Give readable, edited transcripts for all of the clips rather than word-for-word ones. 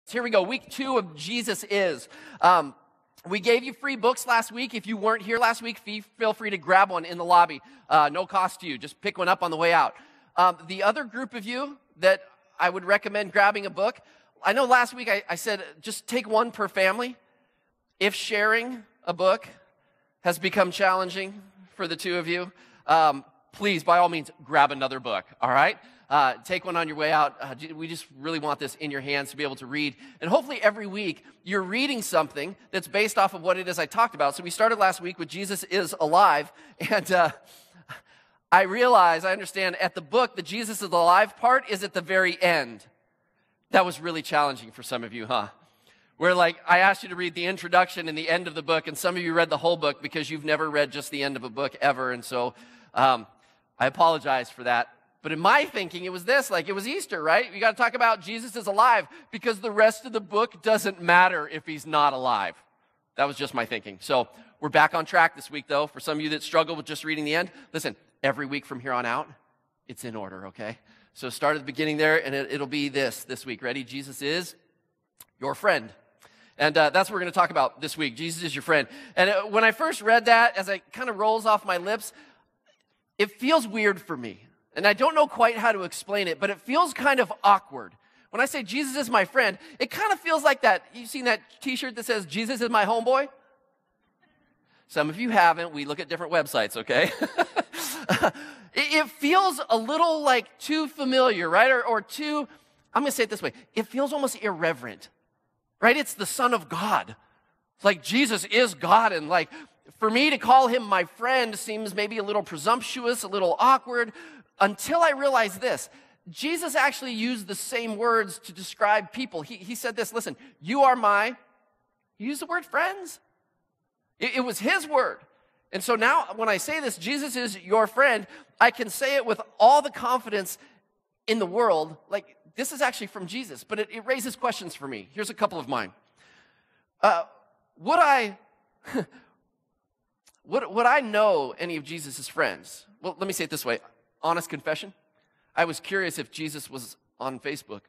Here we go, week 2 of Jesus Is. We gave you free books last week. If you weren't here last week, feel free to grab one in the lobby. No cost to you. Just pick one up on the way out. The other group of you that I would recommend grabbing a book, I know last week I said just take one per family. If sharing a book has become challenging for the two of you, please, by all means, grab another book, all right? Take one on your way out. We just really want this in your hands to be able to read. And hopefully every week you're reading something that's based off of what it is I talked about. So we started last week with Jesus Is Alive. And I understand at the book, the Jesus is Alive part is at the very end. That was really challenging for some of you, huh? Where I asked you to read the introduction and the end of the book, and some of you read the whole book because you've never read just the end of a book ever. And so I apologize for that. But in my thinking, it was this, it was Easter, right? You got to talk about Jesus is alive because the rest of the book doesn't matter if he's not alive. That was just my thinking. So we're back on track this week, though. For some of you that struggle with just reading the end, listen, every week from here on out, it's in order, okay? So start at the beginning there, and it'll be this week. Ready? Jesus is your friend. And that's what we're going to talk about this week. Jesus is your friend. And when I first read that, as it kind of rolls off my lips, it feels weird for me. And I don't know quite how to explain it, but it feels kind of awkward. When I say Jesus is my friend, it kind of feels like that. You've seen that t-shirt that says, Jesus is my homeboy? Some of you haven't. We look at different websites, okay? It feels a little too familiar, right? Or too, I'm going to say it this way. It feels almost irreverent, right? It's the Son of God. It's like Jesus is God, and for me to call him my friend seems maybe a little presumptuous, a little awkward, until I realized this. Jesus actually used the same words to describe people. He said this, listen, he used the word friends. It was his word. And so now when I say this, Jesus is your friend, I can say it with all the confidence in the world, this is actually from Jesus, but it raises questions for me. Here's a couple of mine. Would I know any of Jesus' friends? Well, let me say it this way. Honest confession, I was curious if Jesus was on Facebook.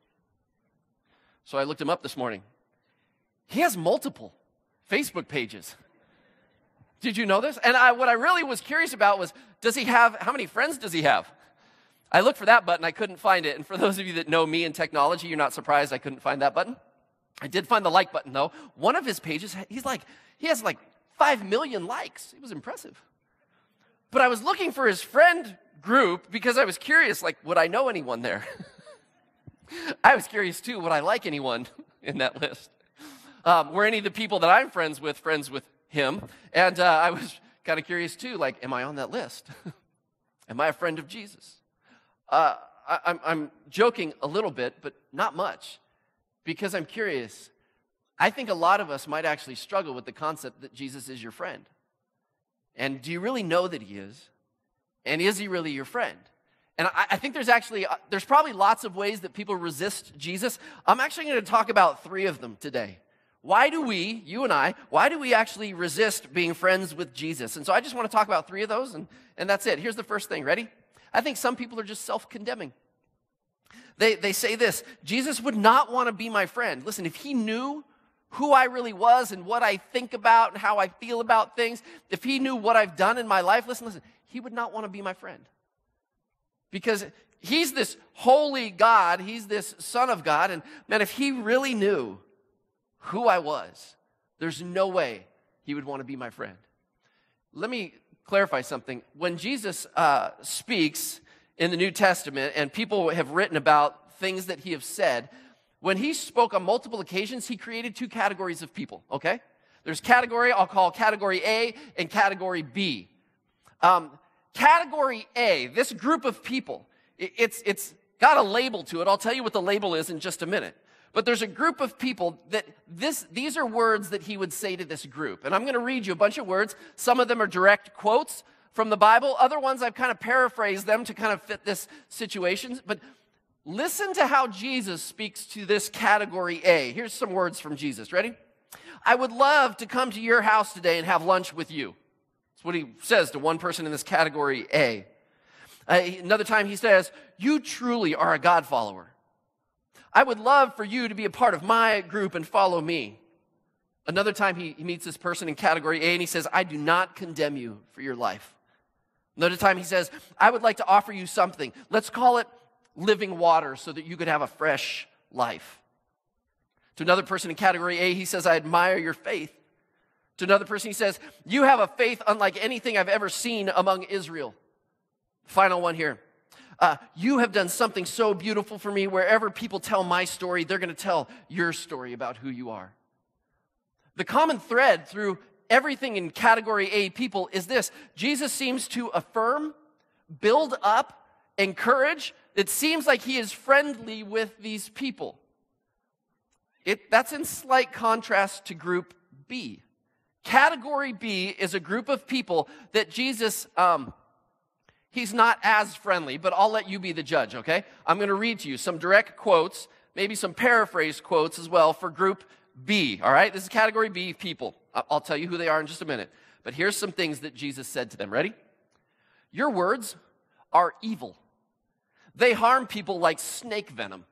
So I looked him up this morning. He has multiple Facebook pages. Did you know this? And what I really was curious about was, how many friends does he have? I looked for that button, I couldn't find it. And for those of you that know me in technology, you're not surprised I couldn't find that button. I did find the like button though. One of his pages, he has 5 million likes. It was impressive. But I was looking for his friend group because I was curious, would I know anyone there? I was curious too, would I like anyone in that list? Were any of the people that I'm friends with him? And I was kind of curious too, am I on that list? Am I a friend of Jesus? I'm joking a little bit, but not much, because I'm curious. I think a lot of us might actually struggle with the concept that Jesus is your friend. And do you really know that he is? And is he really your friend? And I think there's probably lots of ways that people resist Jesus. I'm actually going to talk about 3 of them today. Why do we, you and I, actually resist being friends with Jesus? And so I just want to talk about 3 of those, and that's it. Here's the first thing. Ready? I think some people are just self-condemning. They say this, Jesus would not want to be my friend. Listen, if he knew who I really was and what I think about and how I feel about things, if he knew what I've done in my life, listen, he would not want to be my friend. Because he's this holy God, he's this Son of God, and man, if he really knew who I was, there's no way he would want to be my friend. Let me clarify something. When Jesus speaks in the New Testament, and people have written about things that he has said, when he spoke on multiple occasions, he created 2 categories of people, okay? There's I'll call category A and category B. Category A, this group of people, it's got a label to it. I'll tell you what the label is in just a minute. But there's a group of people that these are words that he would say to this group. And I'm going to read you a bunch of words. Some of them are direct quotes from the Bible. Other ones I've kind of paraphrased them to kind of fit this situation. But listen to how Jesus speaks to this category A. Here's some words from Jesus. Ready? I would love to come to your house today and have lunch with you. That's what he says to one person in this category A. Another time he says, you truly are a God follower. I would love for you to be a part of my group and follow me. Another time he meets this person in category A and he says, I do not condemn you for your life. Another time he says, I would like to offer you something. Let's call it living water so that you could have a fresh life. To another person in category A, he says, I admire your faith. To another person, he says, you have a faith unlike anything I've ever seen among Israel. Final one here. You have done something so beautiful for me. Wherever people tell my story, they're going to tell your story about who you are. The common thread through everything in category A people is this. Jesus seems to affirm, build up, encourage. It seems like he is friendly with these people. That's in slight contrast to group B. Category B is a group of people that Jesus, he's not as friendly, but I'll let you be the judge, okay? I'm going to read to you some direct quotes, maybe some paraphrase quotes as well for group B, all right? This is category B people. I'll tell you who they are in just a minute. But here's some things that Jesus said to them. Ready? Your words are evil. They harm people like snake venom.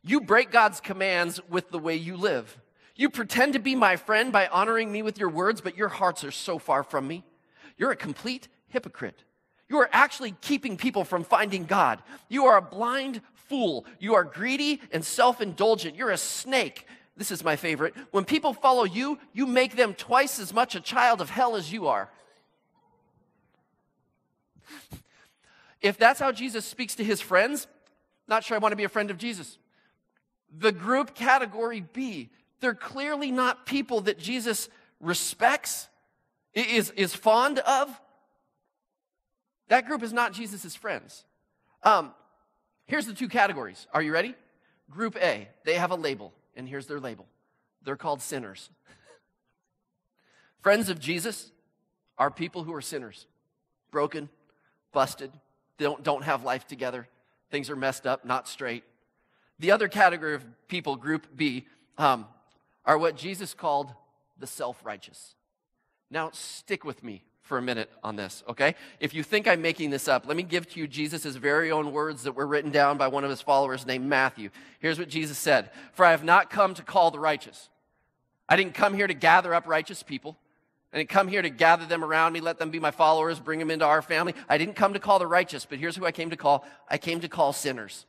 You break God's commands with the way you live. You pretend to be my friend by honoring me with your words, but your hearts are so far from me. You're a complete hypocrite. You are actually keeping people from finding God. You are a blind fool. You are greedy and self-indulgent. You're a snake. This is my favorite. When people follow you, you make them twice as much a child of hell as you are. If that's how Jesus speaks to his friends, not sure I want to be a friend of Jesus. The group category B, they're clearly not people that Jesus respects, is fond of. That group is not Jesus' friends. Here's the two categories. Are you ready? Group A, they have a label, and here's their label. They're called sinners. Friends of Jesus are people who are sinners. Broken, busted, don't have life together. Things are messed up, not straight. The other category of people, group B, are what Jesus called the self-righteous. Now, stick with me for a minute on this, okay? If you think I'm making this up, let me give to you Jesus' very own words that were written down by one of his followers named Matthew. Here's what Jesus said, "For I have not come to call the righteous. I didn't come here to gather up righteous people. I didn't come here to gather them around me, let them be my followers, bring them into our family. I didn't come to call the righteous, but here's who I came to call. I came to call sinners."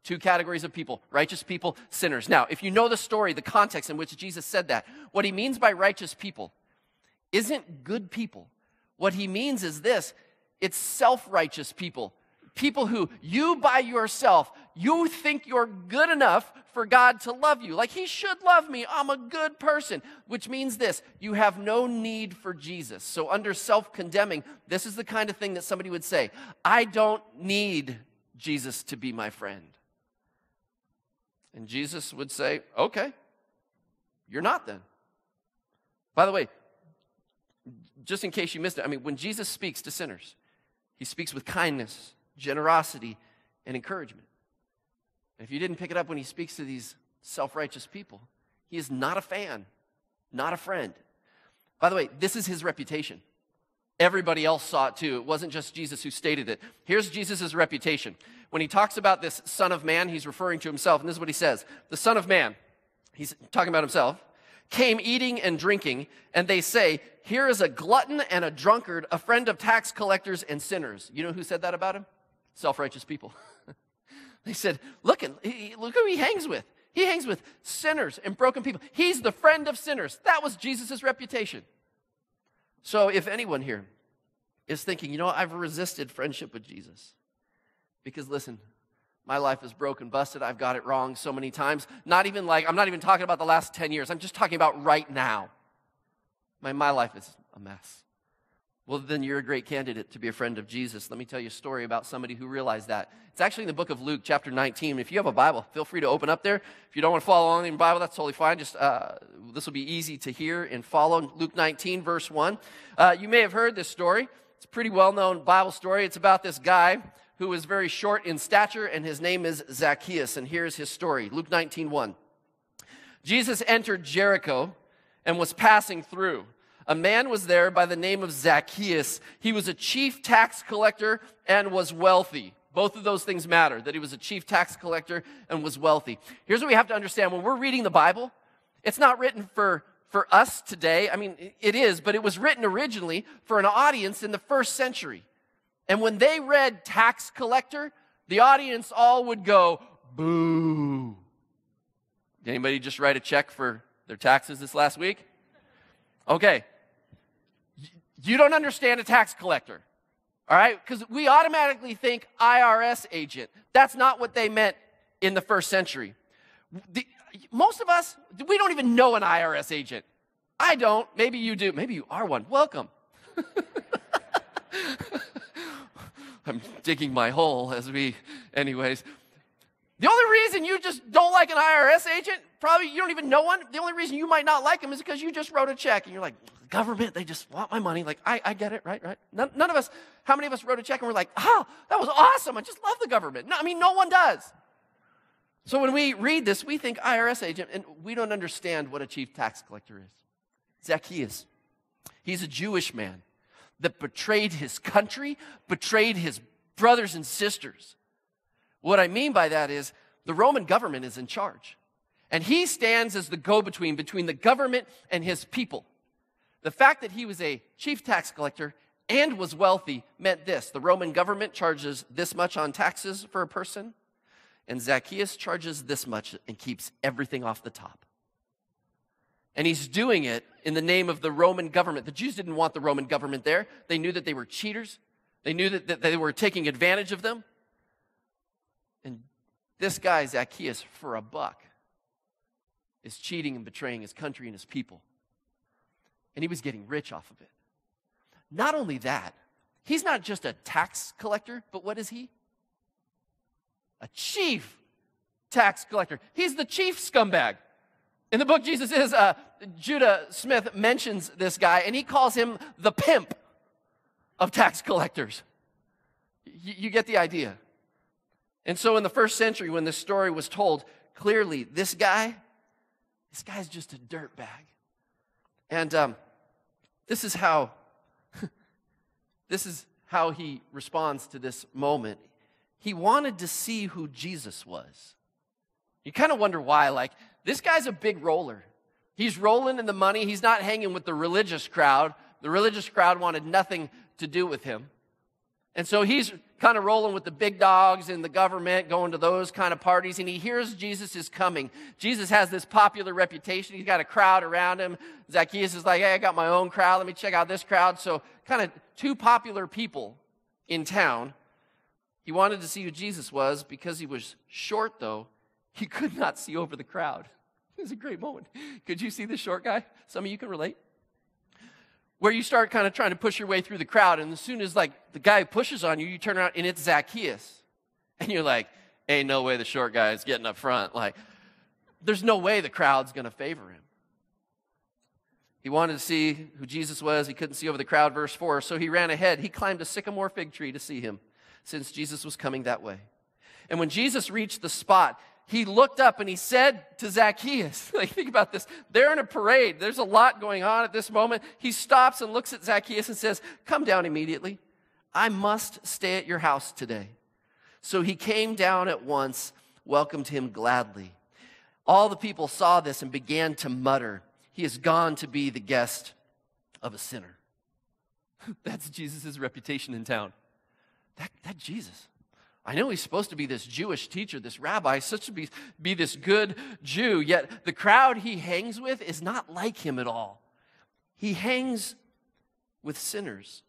Two categories of people, righteous people, sinners. Now, if you know the story, the context in which Jesus said that, what he means by righteous people isn't good people. What he means is this, it's self-righteous people. People who you by yourself, you think you're good enough for God to love you. Like, he should love me, I'm a good person. Which means this, you have no need for Jesus. So under self-condemning, this is the kind of thing that somebody would say, I don't need Jesus to be my friend. And Jesus would say, okay, you're not then. By the way, just in case you missed it, when Jesus speaks to sinners, he speaks with kindness, generosity, and encouragement. And if you didn't pick it up when he speaks to these self-righteous people, he is not a fan, not a friend. By the way, this is his reputation. Everybody else saw it too. It wasn't just Jesus who stated it. Here's Jesus' reputation. When he talks about this Son of Man, he's referring to himself, and this is what he says. The Son of Man, he's talking about himself, came eating and drinking, and they say, here is a glutton and a drunkard, a friend of tax collectors and sinners. You know who said that about him? Self-righteous people. They said, look who he hangs with. He hangs with sinners and broken people. He's the friend of sinners. That was Jesus' reputation. So if anyone here is thinking, I've resisted friendship with Jesus because, listen, my life is broken, busted. I've got it wrong so many times. I'm not even talking about the last 10 years. I'm just talking about right now. My life is a mess. Well, then you're a great candidate to be a friend of Jesus. Let me tell you a story about somebody who realized that. It's actually in the book of Luke, chapter 19. If you have a Bible, feel free to open up there. If you don't want to follow along in the Bible, that's totally fine. Just this will be easy to hear and follow. Luke 19, verse 1. You may have heard this story. It's a pretty well-known Bible story. It's about this guy who was very short in stature, and his name is Zacchaeus. And here's his story. Luke 19, 1. Jesus entered Jericho and was passing through. A man was there by the name of Zacchaeus. He was a chief tax collector and was wealthy. Both of those things matter, that he was a chief tax collector and was wealthy. Here's what we have to understand. When we're reading the Bible, it's not written for us today. I mean, it is, but it was written originally for an audience in the first century. And when they read tax collector, the audience all would go, boo. Did anybody just write a check for their taxes this last week? Okay. You don't understand a tax collector, all right? Because we automatically think IRS agent. That's not what they meant in the first century. Most of us, we don't even know an IRS agent. I don't. Maybe you do. Maybe you are one. Welcome. I'm digging my hole anyways. The only reason you just don't like an IRS agent, probably you don't even know one, the only reason you might not like them is because you just wrote a check and you're like, government, they just want my money. Like, I get it, right? None of us, how many of us wrote a check and we're like, oh, that was awesome. I just love the government. No, I mean, no one does. So when we read this, we think IRS agent, and we don't understand what a chief tax collector is. Zacchaeus. He's a Jewish man that betrayed his country, betrayed his brothers and sisters. What I mean by that is the Roman government is in charge. And he stands as the go-between between the government and his people. The fact that he was a chief tax collector and was wealthy meant this. The Roman government charges this much on taxes for a person, and Zacchaeus charges this much and keeps everything off the top. And he's doing it in the name of the Roman government. The Jews didn't want the Roman government there. They knew that they were cheaters. They knew that they were taking advantage of them. And this guy, Zacchaeus, for a buck, is cheating and betraying his country and his people. And he was getting rich off of it. Not only that, he's not just a tax collector, but what is he? A chief tax collector. He's the chief scumbag. In the book, Judah Smith mentions this guy, and he calls him the pimp of tax collectors. You get the idea. And so in the first century, when this story was told, clearly this guy's just a dirtbag. And this is how he responds to this moment. He wanted to see who Jesus was. You kind of wonder why. Like, this guy's a big roller. He's rolling in the money. He's not hanging with the religious crowd. The religious crowd wanted nothing to do with him. And so he's kind of rolling with the big dogs in the government, going to those kind of parties, and he hears Jesus is coming. Jesus has this popular reputation. He's got a crowd around him. Zacchaeus is like, hey, I got my own crowd. Let me check out this crowd. So kind of two popular people in town. He wanted to see who Jesus was. Because he was short, though, he could not see over the crowd. It was a great moment. Could you see this short guy? Some of you can relate. Where you start kind of trying to push your way through the crowd, and as soon as like the guy pushes on you, you turn around and it's Zacchaeus. And you're like, ain't no way the short guy is getting up front. Like, there's no way the crowd's going to favor him. He wanted to see who Jesus was. He couldn't see over the crowd, verse 4. So he ran ahead. He climbed a sycamore fig tree to see him, since Jesus was coming that way. And when Jesus reached the spot, he looked up and he said to Zacchaeus, like, think about this. They're in a parade. There's a lot going on at this moment. He stops and looks at Zacchaeus and says, come down immediately. I must stay at your house today. So he came down at once, welcomed him gladly. All the people saw this and began to mutter, he has gone to be the guest of a sinner. That's Jesus' reputation in town. That Jesus. I know he's supposed to be this Jewish teacher, this rabbi, such to be this good Jew, yet the crowd he hangs with is not like him at all. He hangs with sinners.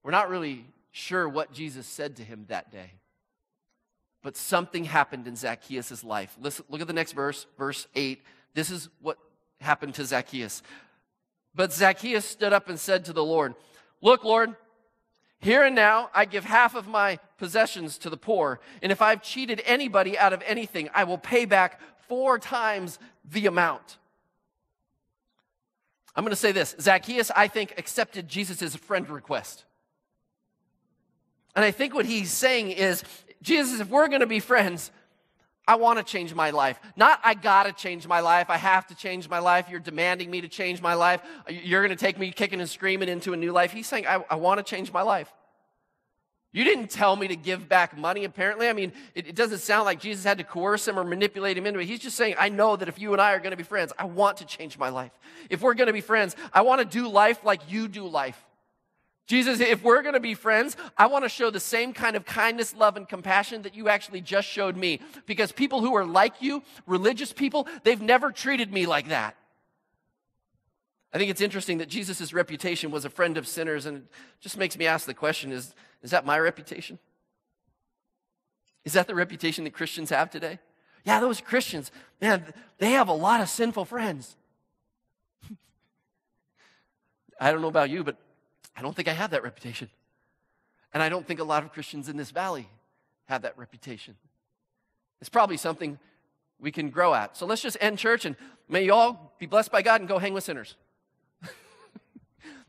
We're not really sure what Jesus said to him that day, but something happened in Zacchaeus' life. Listen, look at the next verse, verse 8. This is what happened to Zacchaeus. But Zacchaeus stood up and said to the Lord, look, Lord, here and now, I give half of my possessions to the poor, and if I've cheated anybody out of anything, I will pay back 4 times the amount. I'm going to say this. Zacchaeus, I think, accepted Jesus' friend request. And I think what he's saying is, Jesus, if we're going to be friends, I want to change my life. Not I got to change my life. I have to change my life. You're demanding me to change my life. You're going to take me kicking and screaming into a new life. He's saying, I want to change my life. You didn't tell me to give back money, apparently. I mean, it doesn't sound like Jesus had to coerce him or manipulate him into it. He's just saying, I know that if you and I are going to be friends, I want to change my life. If we're going to be friends, I want to do life like you do life. Jesus, if we're going to be friends, I want to show the same kind of kindness, love, and compassion that you actually just showed me. Because people who are like you, religious people, they've never treated me like that. I think it's interesting that Jesus' reputation was a friend of sinners, and it just makes me ask the question, is that my reputation? Is that the reputation that Christians have today? Yeah, those Christians, man, they have a lot of sinful friends. I don't know about you, but I don't think I have that reputation. And I don't think a lot of Christians in this valley have that reputation. It's probably something we can grow at. So let's just end church, and may you all be blessed by God and go hang with sinners.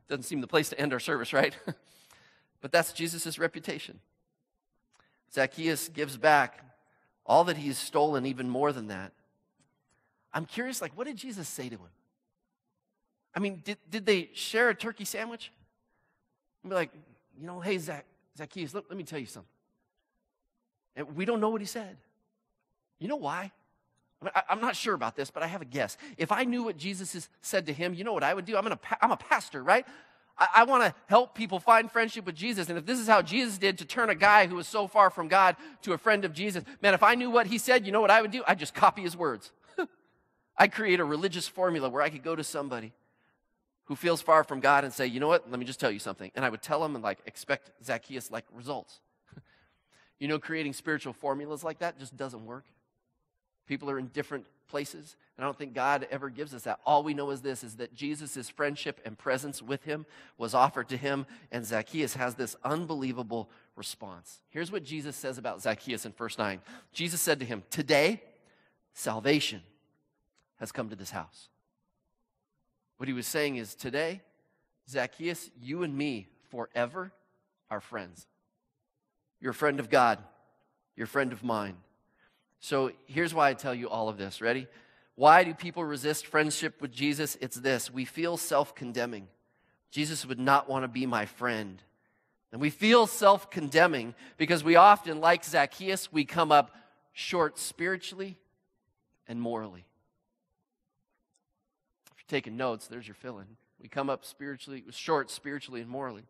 Doesn't seem the place to end our service, right? But that's Jesus' reputation. Zacchaeus gives back all that he's stolen, even more than that. I'm curious, like, what did Jesus say to him? I mean, did they share a turkey sandwich? And be like, hey, Zacchaeus, let me tell you something. And we don't know what he said. You know why? I'm not sure about this, but I have a guess. If I knew what Jesus has said to him, you know what I would do? I'm a pastor, right? I want to help people find friendship with Jesus. And if this is how Jesus did to turn a guy who was so far from God to a friend of Jesus, man, if I knew what he said, you know what I would do? I'd just copy his words. I'd create a religious formula where I could go to somebody who feels far from God and say, you know what, let me just tell you something. And I would tell him and expect Zacchaeus results. Creating spiritual formulas like that just doesn't work. People are in different places, and I don't think God ever gives us that. All we know is this, is that Jesus' friendship and presence with him was offered to him, and Zacchaeus has this unbelievable response. Here's what Jesus says about Zacchaeus in verse 9. Jesus said to him, today, salvation has come to this house. What he was saying is, today, Zacchaeus, you and me forever are friends. You're a friend of God. You're a friend of mine. So here's why I tell you all of this. Ready? Why do people resist friendship with Jesus? It's this. We feel self-condemning. Jesus would not want to be my friend. And we feel self-condemning because we often, like Zacchaeus, we come up short spiritually and morally. If you're taking notes, there's your fill-in. We come up short spiritually and morally.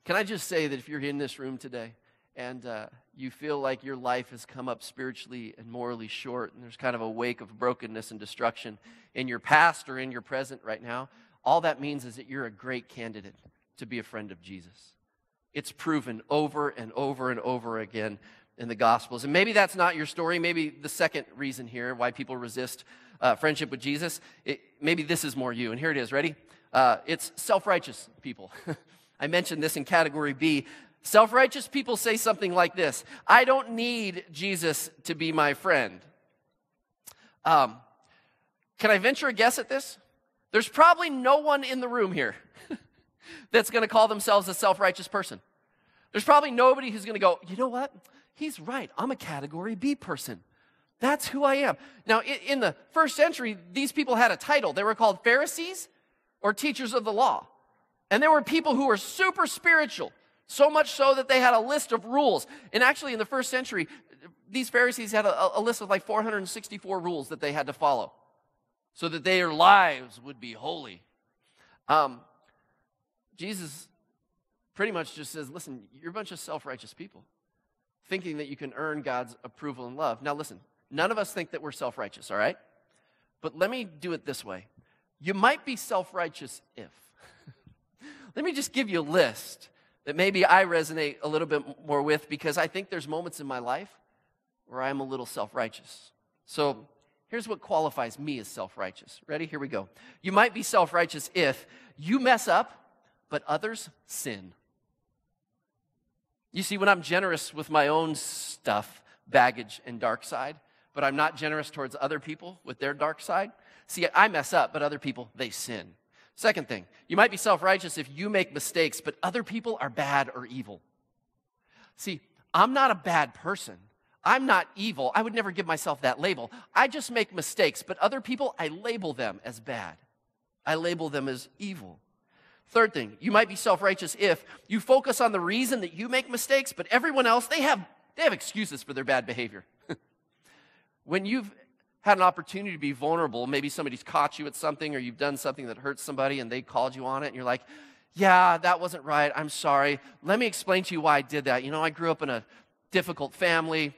Can I just say that if you're in this room today, and you feel like your life has come up spiritually and morally short, and there's kind of a wake of brokenness and destruction in your past or in your present right now, all that means is that you're a great candidate to be a friend of Jesus. It's proven over and over and over again in the Gospels. And maybe that's not your story. Maybe the second reason here why people resist friendship with Jesus, maybe this is more you. And here it is. Ready? It's self-righteous people. I mentioned this in category B. Self-righteous people say something like this: I don't need Jesus to be my friend. Can I venture a guess at this? There's probably no one in the room here that's going to call themselves a self-righteous person. There's probably nobody who's going to go, you know what? He's right. I'm a category B person. That's who I am. Now, in the first century, these people had a title. They were called Pharisees or teachers of the law. And there were people who were super spiritual. So much so that they had a list of rules. And actually, in the first century, these Pharisees had a list of 464 rules that they had to follow so that their lives would be holy. Jesus pretty much just says, listen, you're a bunch of self-righteous people thinking that you can earn God's approval and love. Now listen, none of us think that we're self-righteous, all right? But let me do it this way. You might be self-righteous if. Let me just give you a list that maybe I resonate a little bit more with, because I think there's moments in my life where I'm a little self-righteous. So here's what qualifies me as self-righteous. Ready? Here we go. You might be self-righteous if you mess up, but others sin. You see, when I'm generous with my own stuff, baggage, and dark side, but I'm not generous towards other people with their dark side, see, I mess up, but other people, they sin. Second thing, you might be self-righteous if you make mistakes, but other people are bad or evil. See, I'm not a bad person. I'm not evil. I would never give myself that label. I just make mistakes, but other people, I label them as bad. I label them as evil. Third thing, you might be self-righteous if you focus on the reason that you make mistakes, but everyone else, they have excuses for their bad behavior. When you've had an opportunity to be vulnerable, maybe somebody's caught you at something or you've done something that hurts somebody and they called you on it and you're like, yeah, that wasn't right, I'm sorry. Let me explain to you why I did that. I grew up in a difficult family.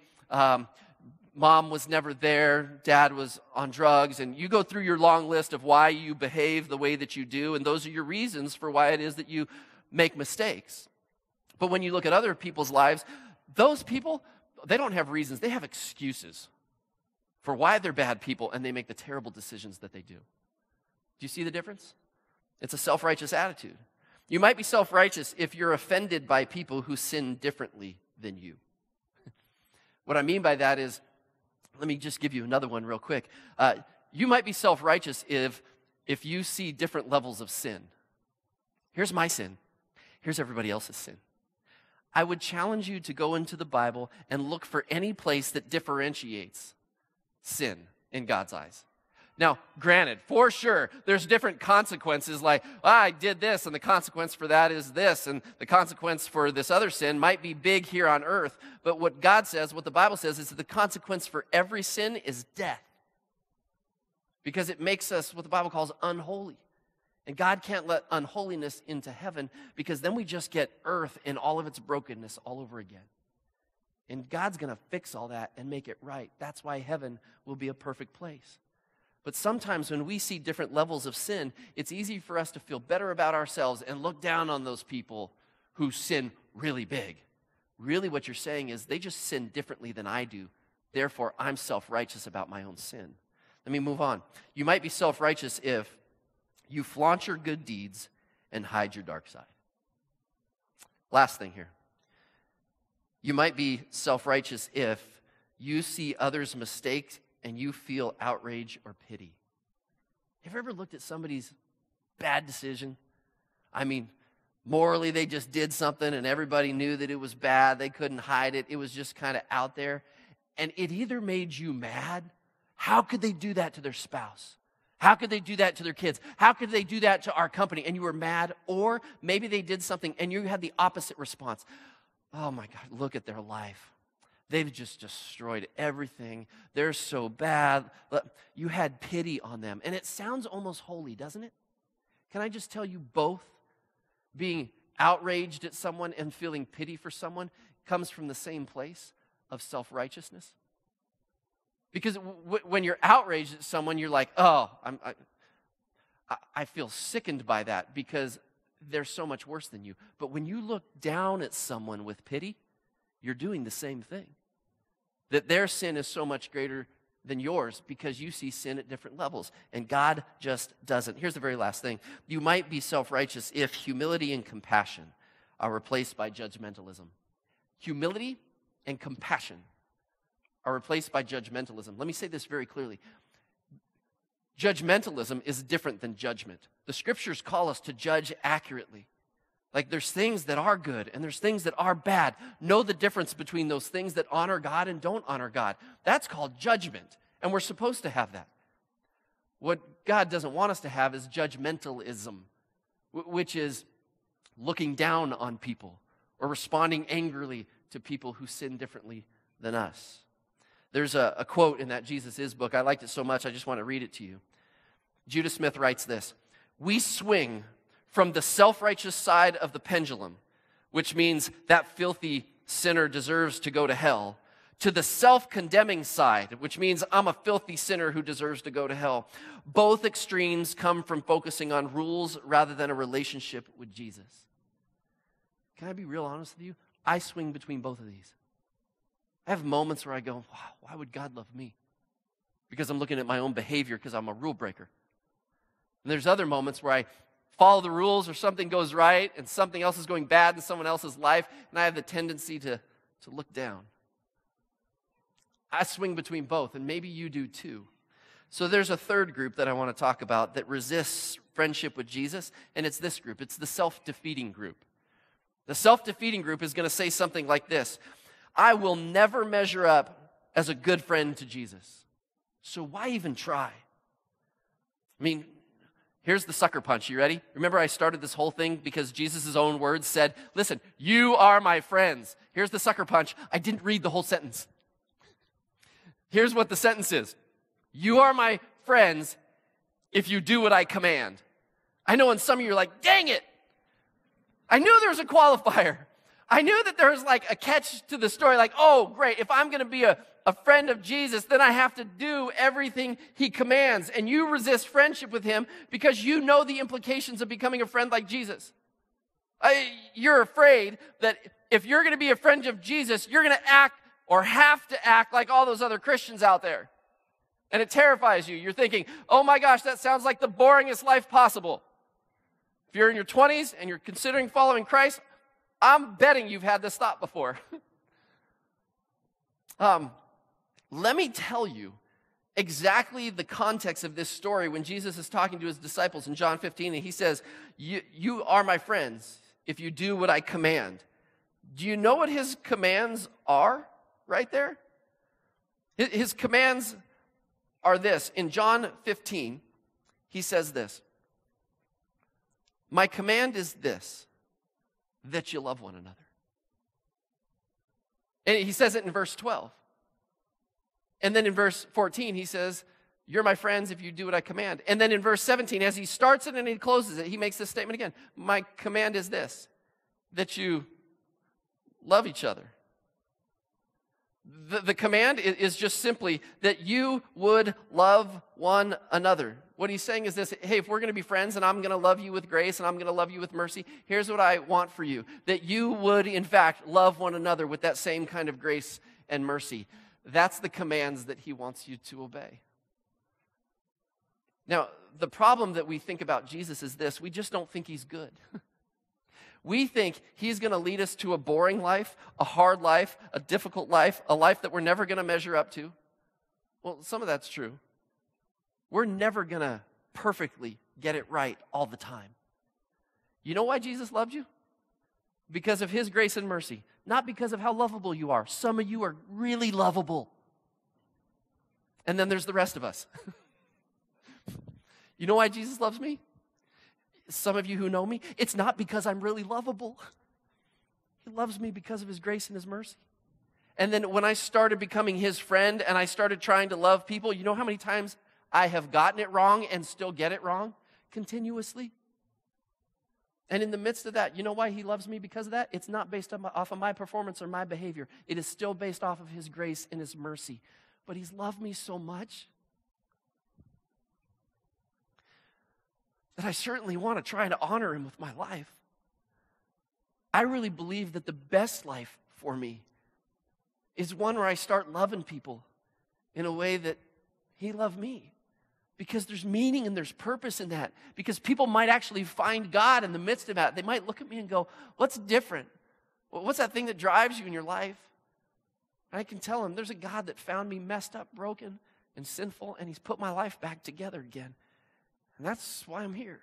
Mom was never there, dad was on drugs, and you go through your long list of why you behave the way that you do, and those are your reasons for why it is that you make mistakes. But when you look at other people's lives, those people, they don't have reasons, they have excuses for why they're bad people, and they make the terrible decisions that they do. Do you see the difference? It's a self-righteous attitude. You might be self-righteous if you're offended by people who sin differently than you. What I mean by that is, let me just give you another one real quick. You might be self-righteous if you see different levels of sin. Here's my sin. Here's everybody else's sin. I would challenge you to go into the Bible and look for any place that differentiates sin in God's eyes. Now, granted, for sure, there's different consequences like, I did this, and the consequence for that is this, and the consequence for this other sin might be big here on earth. But what God says, what the Bible says, is that the consequence for every sin is death. Because it makes us what the Bible calls unholy. And God can't let unholiness into heaven, because then we just get earth in all of its brokenness all over again. And God's going to fix all that and make it right. That's why heaven will be a perfect place. But sometimes when we see different levels of sin, it's easy for us to feel better about ourselves and look down on those people who sin really big. Really what you're saying is they just sin differently than I do. Therefore, I'm self-righteous about my own sin. Let me move on. You might be self-righteous if you flaunt your good deeds and hide your dark side. Last thing here. You might be self-righteous if you see others' mistakes and you feel outrage or pity. Have you ever looked at somebody's bad decision? I mean, morally they just did something and everybody knew that it was bad. They couldn't hide it. It was just kind of out there. And it either made you mad. How could they do that to their spouse? How could they do that to their kids? How could they do that to our company? And you were mad. Or maybe they did something and you had the opposite response. Oh my God, look at their life. They've just destroyed everything. They're so bad. You had pity on them. And it sounds almost holy, doesn't it? Can I just tell you both? Being outraged at someone and feeling pity for someone comes from the same place of self-righteousness. Because when you're outraged at someone, you're like, oh, I feel sickened by that because they're so much worse than you. But when you look down at someone with pity, you're doing the same thing. That their sin is so much greater than yours because you see sin at different levels. And God just doesn't. Here's the very last thing. You might be self-righteous if humility and compassion are replaced by judgmentalism. Humility and compassion are replaced by judgmentalism. Let me say this very clearly. Judgmentalism is different than judgment. The scriptures call us to judge accurately. Like there's things that are good and there's things that are bad. Know the difference between those things that honor God and don't honor God. That's called judgment, and we're supposed to have that. What God doesn't want us to have is judgmentalism, which is looking down on people or responding angrily to people who sin differently than us. There's a quote in that Jesus Is book. I liked it so much, I just want to read it to you. Judah Smith writes this: "We swing from the self-righteous side of the pendulum, which means that filthy sinner deserves to go to hell, to the self-condemning side, which means I'm a filthy sinner who deserves to go to hell. Both extremes come from focusing on rules rather than a relationship with Jesus." Can I be real honest with you? I swing between both of these. I have moments where I go, wow, why would God love me? Because I'm looking at my own behavior because I'm a rule breaker. And there's other moments where I follow the rules or something goes right and something else is going bad in someone else's life, and I have the tendency to look down. I swing between both, and maybe you do too. So there's a third group that I want to talk about that resists friendship with Jesus, and it's this group. It's the self-defeating group. The self-defeating group is going to say something like this: I will never measure up as a good friend to Jesus, so why even try? I mean, Here's the sucker punch. You ready? Remember I started this whole thing because Jesus' own words said, listen, you are my friends. Here's the sucker punch. I didn't read the whole sentence. Here's what the sentence is. You are my friends if you do what I command. I know in some of you are like, dang it. I knew there was a qualifier. I knew that there was like a catch to the story. Like, oh, great. If I'm going to be a friend of Jesus, then I have to do everything he commands. And you resist friendship with him because you know the implications of becoming a friend like Jesus. You're afraid that if you're going to be a friend of Jesus, you're going to act or have to act like all those other Christians out there. And it terrifies you. You're thinking, oh my gosh, that sounds like the boringest life possible. If you're in your 20s and you're considering following Christ, I'm betting you've had this thought before. Let me tell you exactly the context of this story when Jesus is talking to his disciples in John 15, and he says, you are my friends if you do what I command. Do you know what his commands are right there? His commands are this. In John 15, he says this. My command is this, that you love one another. And he says it in verse 12. And then in verse 14, he says, you're my friends if you do what I command. And then in verse 17, as he starts it and he closes it, he makes this statement again. My command is this, that you love each other. The command is just simply that you would love one another. What he's saying is this, hey, if we're going to be friends and I'm going to love you with grace and I'm going to love you with mercy, here's what I want for you. That you would, in fact, love one another with that same kind of grace and mercy. That's the commands that he wants you to obey. Now, the problem that we think about Jesus is this, we just don't think he's good. We think he's going to lead us to a boring life, a hard life, a difficult life, a life that we're never going to measure up to. Well, some of that's true. We're never going to perfectly get it right all the time. You know why Jesus loved you? Because of his grace and mercy, not because of how lovable you are. Some of you are really lovable. And then there's the rest of us. You know why Jesus loves me? Some of you who know me, it's not because I'm really lovable. He loves me because of his grace and his mercy. And then when I started becoming his friend and I started trying to love people, you know how many times I have gotten it wrong and still get it wrong? Continuously. And in the midst of that, you know why he loves me because of that? It's not based off of my performance or my behavior. It is still based off of his grace and his mercy. But he's loved me so much that I certainly want to try to honor him with my life. I really believe that the best life for me is one where I start loving people in a way that he loved me. Because there's meaning and there's purpose in that. Because people might actually find God in the midst of that. They might look at me and go, what's different? What's that thing that drives you in your life? And I can tell them, there's a God that found me messed up, broken, and sinful, and he's put my life back together again. And that's why I'm here.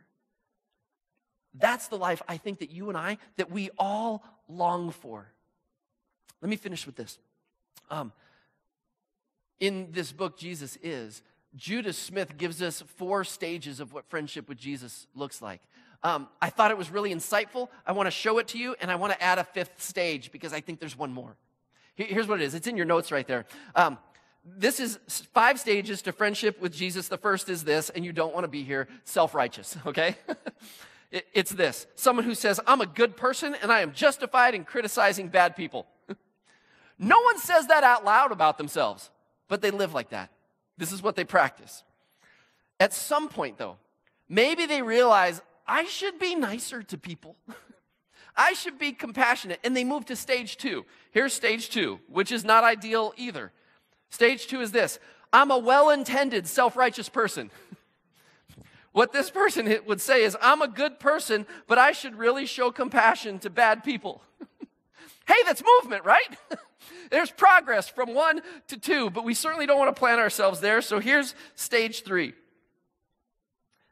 That's the life I think that you and I, that we all long for. Let me finish with this. In this book, Jesus Is, Judah Smith gives us 4 stages of what friendship with Jesus looks like. I thought it was really insightful. I want to show it to you, and I want to add a 5th stage because I think there's one more. Here's what it is. It's in your notes right there. This is 5 stages to friendship with Jesus. The first is this, and you don't want to be here, self-righteous, okay? It's this. Someone who says, I'm a good person, and I am justified in criticizing bad people. No one says that out loud about themselves, but they live like that. This is what they practice. At some point, though, maybe they realize, I should be nicer to people. I should be compassionate. And they move to stage 2. Here's stage 2, which is not ideal either. Stage 2 is this. I'm a well-intended, self-righteous person. What this person would say is, I'm a good person, but I should really show compassion to bad people. Hey, that's movement, right? There's progress from 1 to 2, but we certainly don't want to plant ourselves there. So here's stage 3.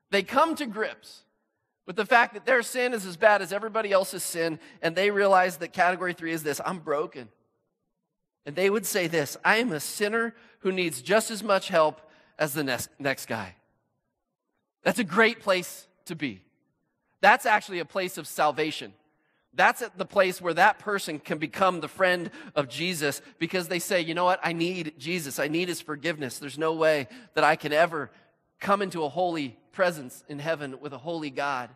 They come to grips with the fact that their sin is as bad as everybody else's sin, and they realize that category 3 is this, I'm broken. And they would say this, I am a sinner who needs just as much help as the next guy. That's a great place to be. That's actually a place of salvation. That's at the place where that person can become the friend of Jesus because they say, you know what, I need Jesus. I need his forgiveness. There's no way that I can ever come into a holy presence in heaven with a holy God.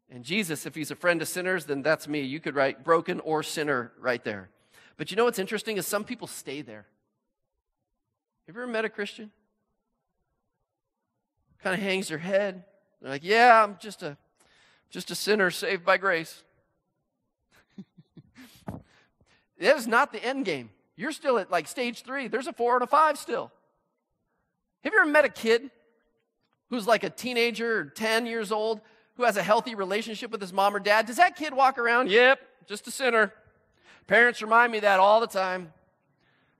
And Jesus, if he's a friend of sinners, then that's me. You could write broken or sinner right there. But you know what's interesting is some people stay there. Have you ever met a Christian? Kind of hangs their head. They're like, yeah, I'm just a sinner saved by grace. That is not the end game. You're still at like stage 3. There's a 4 and a 5 still. Have you ever met a kid who's like a teenager or 10 years old who has a healthy relationship with his mom or dad? Does that kid walk around? Yep, just a sinner. Parents remind me that all the time.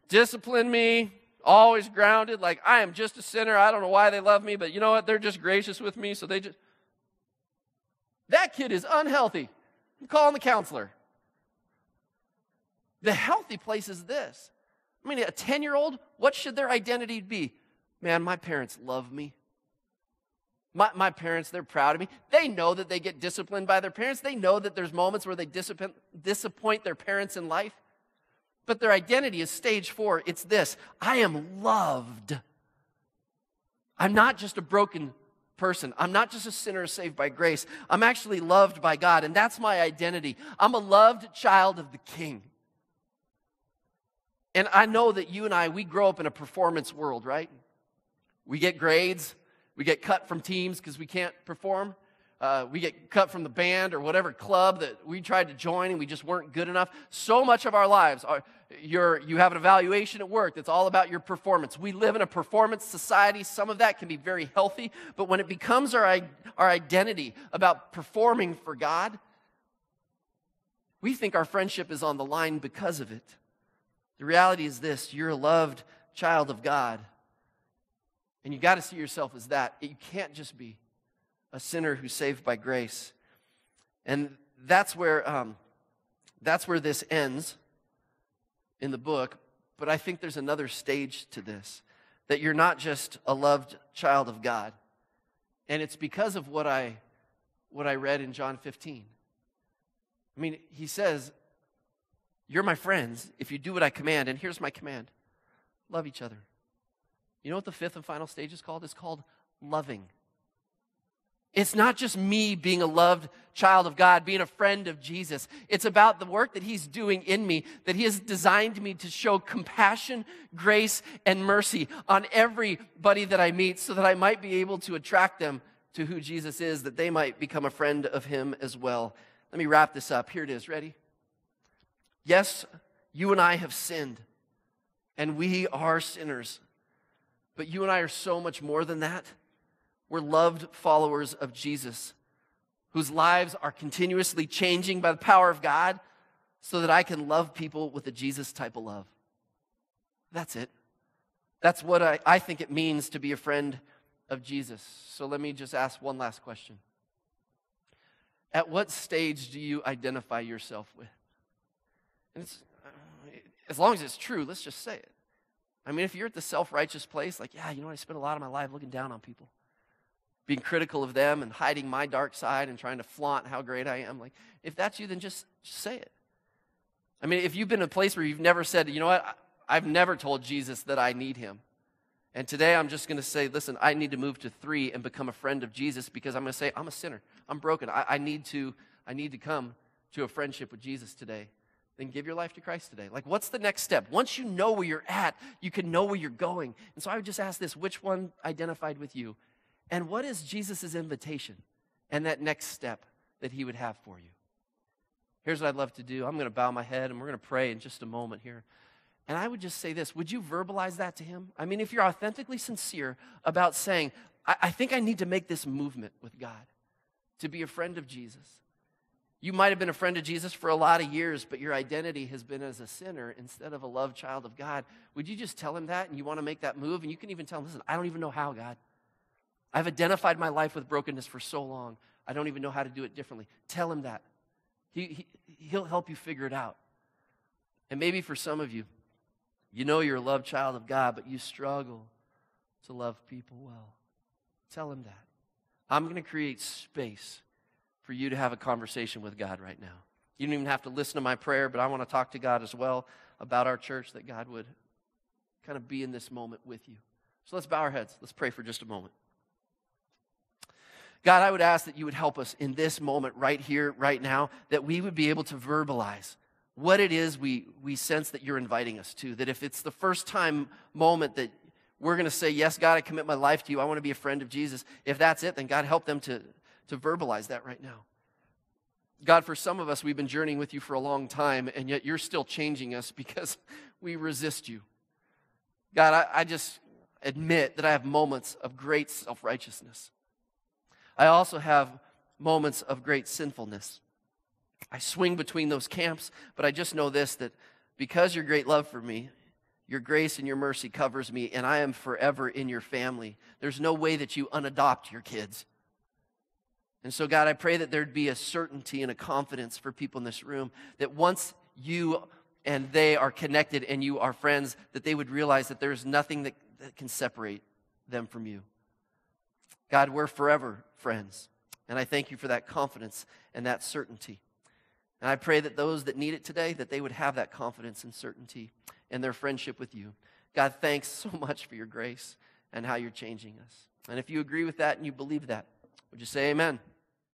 Discipline me, always grounded, like I am just a sinner. I don't know why they love me, but you know what? They're just gracious with me, so they just... That kid is unhealthy. I'm calling the counselor. The healthy place is this. I mean, a 10-year-old, what should their identity be? Man, my parents love me. My parents, they're proud of me. They know that they get disciplined by their parents. They know that there's moments where they disappoint their parents in life. But their identity is stage 4. It's this: I am loved. I'm not just a broken person. I'm not just a sinner saved by grace. I'm actually loved by God, and that's my identity. I'm a loved child of the King. And I know that you and I, we grow up in a performance world, right? We get grades. We get cut from teams because we can't perform. We get cut from the band or whatever club that we tried to join and we just weren't good enough. So much of our lives, you have an evaluation at work that's all about your performance. We live in a performance society. Some of that can be very healthy, but when it becomes our identity about performing for God, we think our friendship is on the line because of it. The reality is this: you're a loved child of God. And you got to see yourself as that. You can't just be a sinner who's saved by grace. And that's where this ends in the book. But I think there's another stage to this, that you're not just a loved child of God. And it's because of what I read in John 15. I mean, he says, you're my friends if you do what I command. And here's my command: love each other. You know what the 5th and final stage is called? It's called loving. It's not just me being a loved child of God, being a friend of Jesus. It's about the work that he's doing in me, that he has designed me to show compassion, grace, and mercy on everybody that I meet so that I might be able to attract them to who Jesus is, that they might become a friend of him as well. Let me wrap this up. Here it is. Ready? Yes, you and I have sinned, and we are sinners. But you and I are so much more than that. We're loved followers of Jesus, whose lives are continuously changing by the power of God so that I can love people with a Jesus type of love. That's it. That's what I think it means to be a friend of Jesus. So let me just ask one last question. At what stage do you identify yourself with? And as long as it's true, let's just say it. I mean, if you're at the self-righteous place, like, yeah, you know what, I spent a lot of my life looking down on people, being critical of them and hiding my dark side and trying to flaunt how great I am. Like, if that's you, then just say it. I mean, if you've been in a place where you've never said, you know what, I've never told Jesus that I need him. And today I'm just going to say, listen, I need to move to 3 and become a friend of Jesus because I'm going to say, I'm a sinner. I'm broken. I need to come to a friendship with Jesus today. Then give your life to Christ today. Like, what's the next step? Once you know where you're at, you can know where you're going. And so I would just ask this: which one identified with you? And what is Jesus' invitation and that next step that he would have for you? Here's what I'd love to do. I'm going to bow my head, and we're going to pray in just a moment here. And I would just say this: would you verbalize that to him? I mean, if you're authentically sincere about saying, I think I need to make this movement with God to be a friend of Jesus. You might have been a friend of Jesus for a lot of years, but your identity has been as a sinner instead of a loved child of God. Would you just tell him that, and you want to make that move? And you can even tell him, listen, I don't even know how, God. I've identified my life with brokenness for so long. I don't even know how to do it differently. Tell him that. He'll help you figure it out. And maybe for some of you, you know you're a loved child of God, but you struggle to love people well. Tell him that. I'm going to create space for you to have a conversation with God right now. You don't even have to listen to my prayer, but I want to talk to God as well about our church, that God would kind of be in this moment with you. So let's bow our heads. Let's pray for just a moment. God, I would ask that you would help us in this moment right here, right now, that we would be able to verbalize what it is we sense that you're inviting us to. That if it's the first time moment that we're going to say, yes, God, I commit my life to you. I want to be a friend of Jesus. If that's it, then God, help them to verbalize that right now. God, for some of us, we've been journeying with you for a long time, and yet you're still changing us because we resist you. God, I just admit that I have moments of great self-righteousness. I also have moments of great sinfulness. I swing between those camps, but I just know this, that because your great love for me, your grace and your mercy covers me, and I am forever in your family. There's no way that you unadopt your kids. And so, God, I pray that there'd be a certainty and a confidence for people in this room that once you and they are connected and you are friends, that they would realize that there's nothing that can separate them from you. God, we're forever friends. And I thank you for that confidence and that certainty. And I pray that those that need it today, that they would have that confidence and certainty in their friendship with you. God, thanks so much for your grace and how you're changing us. And if you agree with that and you believe that, would you say amen?